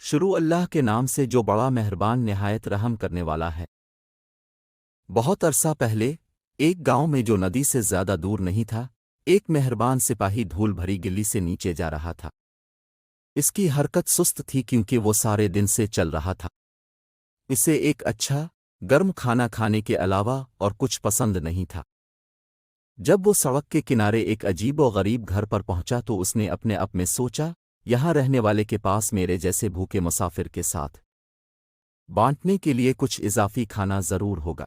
شروع اللہ کے نام سے جو بڑا مہربان نہایت رحم کرنے والا ہے۔ بہت عرصہ پہلے ایک گاؤں میں جو ندی سے زیادہ دور نہیں تھا، ایک مہربان سپاہی دھول بھری گلی سے نیچے جا رہا تھا۔ اس کی حرکت سست تھی کیونکہ وہ سارے دن سے چل رہا تھا۔ اسے ایک اچھا گرم کھانا کھانے کے علاوہ اور کچھ پسند نہیں تھا۔ جب وہ سڑک کے کنارے ایک عجیب و غریب گھر پر پہنچا تو اس نے اپنے آپ میں سوچا، یہاں رہنے والے کے پاس میرے جیسے بھوکے مسافر کے ساتھ بانٹنے کے لیے کچھ اضافی کھانا ضرور ہوگا۔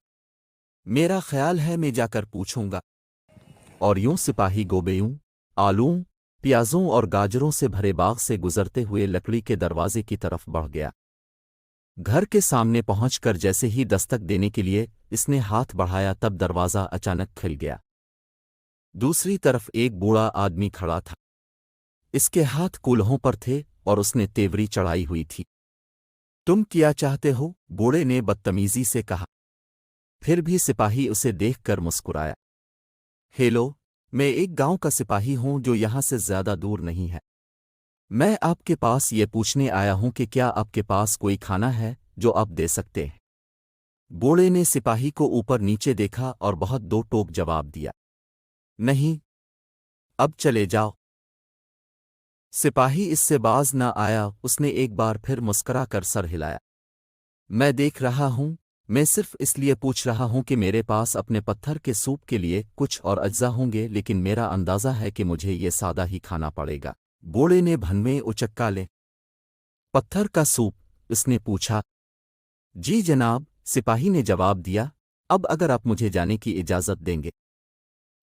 میرا خیال ہے میں جا کر پوچھوں گا۔ اور یوں سپاہی گوبیوں، آلووں، پیازوں اور گاجروں سے بھرے باغ سے گزرتے ہوئے لکڑی کے دروازے کی طرف بڑھ گیا۔ گھر کے سامنے پہنچ کر جیسے ہی دستک دینے کے لیے اس نے ہاتھ بڑھایا تب دروازہ اچانک کھل گیا۔ دوسری طرف ایک بوڑھا آدمی کھڑا تھا۔ اس کے ہاتھ کولہوں پر تھے اور اس نے تیوری چڑھائی ہوئی تھی۔ تم کیا چاہتے ہو؟ بوڑھے نے بدتمیزی سے کہا۔ پھر بھی سپاہی اسے دیکھ کر مسکرایا۔ ہیلو، میں ایک گاؤں کا سپاہی ہوں جو یہاں سے زیادہ دور نہیں ہے۔ میں آپ کے پاس یہ پوچھنے آیا ہوں کہ کیا آپ کے پاس کوئی کھانا ہے جو آپ دے سکتے ہیں؟ بوڑھے نے سپاہی کو اوپر نیچے دیکھا اور بہت دو ٹوک جواب دیا۔ نہیں، اب چلے جاؤ۔ سپاہی اس سے باز نہ آیا۔ اس نے ایک بار پھر مسکرا کر سر ہلایا۔ میں دیکھ رہا ہوں، میں صرف اس لیے پوچھ رہا ہوں کہ میرے پاس اپنے پتھر کے سوپ کے لیے کچھ اور اجزا ہوں گے، لیکن میرا اندازہ ہے کہ مجھے یہ سادہ ہی کھانا پڑے گا۔ بوڑھے نے بھنویں اچکا لے۔ پتھر کا سوپ؟ اس نے پوچھا۔ جی جناب، سپاہی نے جواب دیا۔ اب اگر آپ مجھے جانے کی اجازت دیں گے۔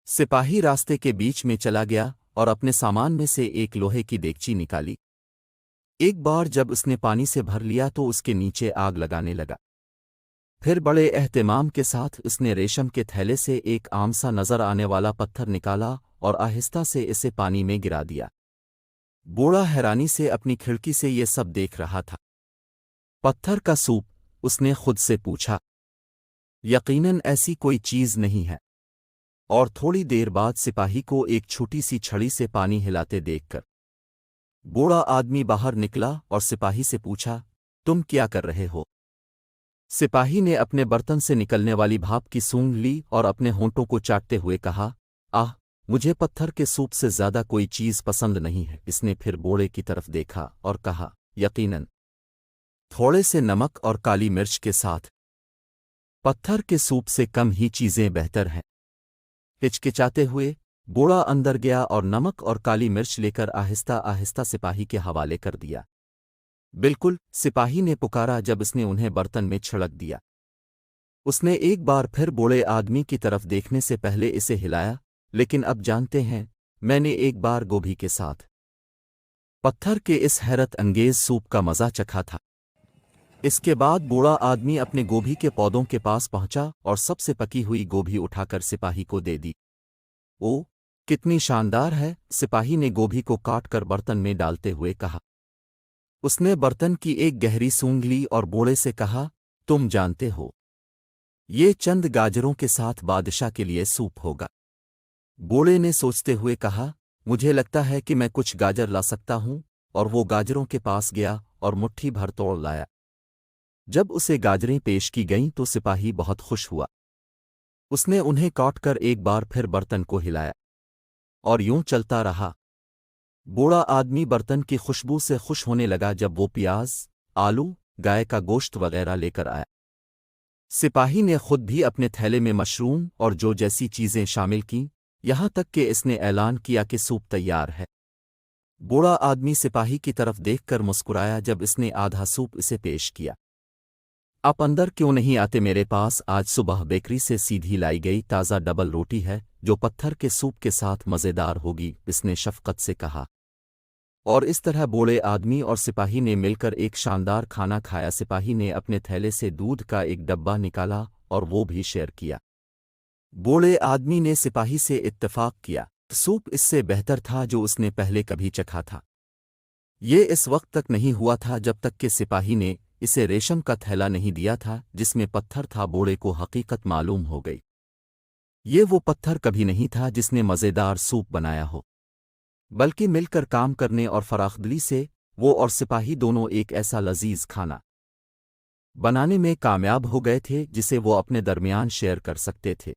سپاہی راستے کے بیچ میں چلا گیا اور اپنے سامان میں سے ایک لوہے کی دیگچی نکالی۔ ایک بار جب اس نے پانی سے بھر لیا تو اس کے نیچے آگ لگانے لگا۔ پھر بڑے اہتمام کے ساتھ اس نے ریشم کے تھیلے سے ایک عام سا نظر آنے والا پتھر نکالا اور آہستہ سے اسے پانی میں گرا دیا۔ بوڑھا حیرانی سے اپنی کھڑکی سے یہ سب دیکھ رہا تھا۔ پتھر کا سوپ؟ اس نے خود سے پوچھا۔ یقیناً ایسی کوئی چیز نہیں ہے۔ اور تھوڑی دیر بعد سپاہی کو ایک چھوٹی سی چھڑی سے پانی ہلاتے دیکھ کر بوڑھا آدمی باہر نکلا اور سپاہی سے پوچھا، تم کیا کر رہے ہو؟ سپاہی نے اپنے برتن سے نکلنے والی بھاپ کی سونگھ لی اور اپنے ہونٹوں کو چاٹتے ہوئے کہا، مجھے پتھر کے سوپ سے زیادہ کوئی چیز پسند نہیں ہے۔ اس نے پھر بوڑھے کی طرف دیکھا اور کہا، یقیناً تھوڑے سے نمک اور کالی مرچ کے ساتھ پتھر کے سوپ سے کم ہی چیزیں بہتر ہیں۔ ہچکچاتے ہوئے بوڑھا اندر گیا اور نمک اور کالی مرچ لے کر آہستہ آہستہ سپاہی کے حوالے کر دیا۔ بالکل، سپاہی نے پکارا جب اس نے انہیں برتن میں چھڑک دیا۔ اس نے ایک بار پھر بوڑھے آدمی کی طرف دیکھنے سے پہلے اسے ہلایا، لیکن اب جانتے ہیں، میں نے ایک بار گوبھی کے ساتھ پتھر کے اس حیرت انگیز سوپ کا مزہ چکھا تھا۔ اس کے بعد بوڑھا آدمی اپنے گوبھی کے پودوں کے پاس پہنچا اور سب سے پکی ہوئی گوبھی اٹھا کر سپاہی کو دے دی۔ او، کتنی شاندار ہے! سپاہی نے گوبھی کو کاٹ کر برتن میں ڈالتے ہوئے کہا۔ اس نے برتن کی ایک گہری سونگھ لی اور بوڑھے سے کہا، تم جانتے ہو، یہ چند گاجروں کے ساتھ بادشاہ کے لیے سوپ ہوگا۔ بوڑھے نے سوچتے ہوئے کہا، مجھے لگتا ہے کہ میں کچھ گاجر لا سکتا ہوں، اور وہ گاجروں کے پاس گیا اور مٹھی بھر توڑ لایا۔ جب اسے گاجریں پیش کی گئیں تو سپاہی بہت خوش ہوا۔ اس نے انہیں کاٹ کر ایک بار پھر برتن کو ہلایا اور یوں چلتا رہا۔ بوڑھا آدمی برتن کی خوشبو سے خوش ہونے لگا جب وہ پیاز، آلو، گائے کا گوشت وغیرہ لے کر آیا۔ سپاہی نے خود بھی اپنے تھیلے میں مشروم اور جو جیسی چیزیں شامل کیں، یہاں تک کہ اس نے اعلان کیا کہ سوپ تیار ہے۔ بوڑھا آدمی سپاہی کی طرف دیکھ کر مسکرایا جب اس نے آدھا سوپ اسے پیش کیا۔ آپ اندر کیوں نہیں آتے؟ میرے پاس آج صبح بیکری سے سیدھی لائی گئی تازہ ڈبل روٹی ہے جو پتھر کے سوپ کے ساتھ مزیدار ہوگی، اس نے شفقت سے کہا۔ اور اس طرح بوڑھے آدمی اور سپاہی نے مل کر ایک شاندار کھانا کھایا۔ سپاہی نے اپنے تھیلے سے دودھ کا ایک ڈبہ نکالا اور وہ بھی شیئر کیا۔ بوڑھے آدمی نے سپاہی سے اتفاق کیا، سوپ اس سے بہتر تھا جو اس نے پہلے کبھی چکھا تھا۔ یہ اس وقت تک نہیں ہوا تھا جب تک کہ سپاہی نے اسے ریشم کا تھیلا نہیں دیا تھا جس میں پتھر تھا۔ بوڑھے کو حقیقت معلوم ہو گئی، یہ وہ پتھر کبھی نہیں تھا جس نے مزیدار سوپ بنایا ہو، بلکہ مل کر کام کرنے اور فراخدلی سے وہ اور سپاہی دونوں ایک ایسا لذیذ کھانا بنانے میں کامیاب ہو گئے تھے جسے وہ اپنے درمیان شیئر کر سکتے تھے۔